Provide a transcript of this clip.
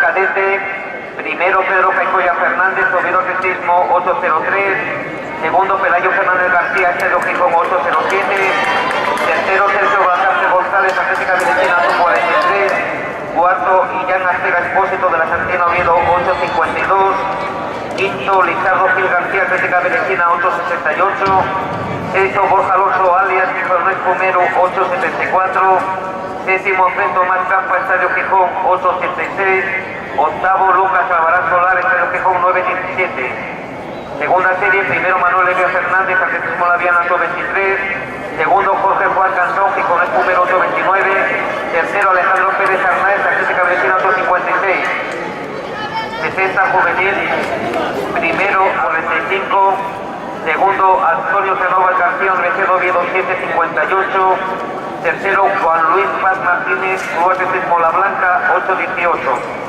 cadete. Primero Pedro Caicoya Fernández, Oviedo Atletismo 803. Segundo Pelayo Fernández García, Estedo Gijón 807. Tercero Sergio Balcarce González, Atlética Medicina 843. Cuarto Illán Arcega Expósito de la Santina Oviedo 852. Quinto Lizardo Gil García, Atlética Medicina 868. Sexto Borja Alonso alias Fernández Pomero 874. Séptimo Fento Tomás Campa, Estadio Gijón 886. Octavo Lucas Alvarado Solar, Estadio Gijón 917. Segunda serie, primero Manuel Elia Fernández, Atletismo Laviana 823. Segundo Jorge Juan Cantón, Gijón Espumero 829. Tercero Alejandro Pérez Arnaez, Atlética Medicina 856. 60 Juvenil. Primero 45. Segundo Antonio Sandoval García, Recedo Oviedo 758. Tercero Juan Luis Paz Martínez, Club Atletismo La Blanca 818.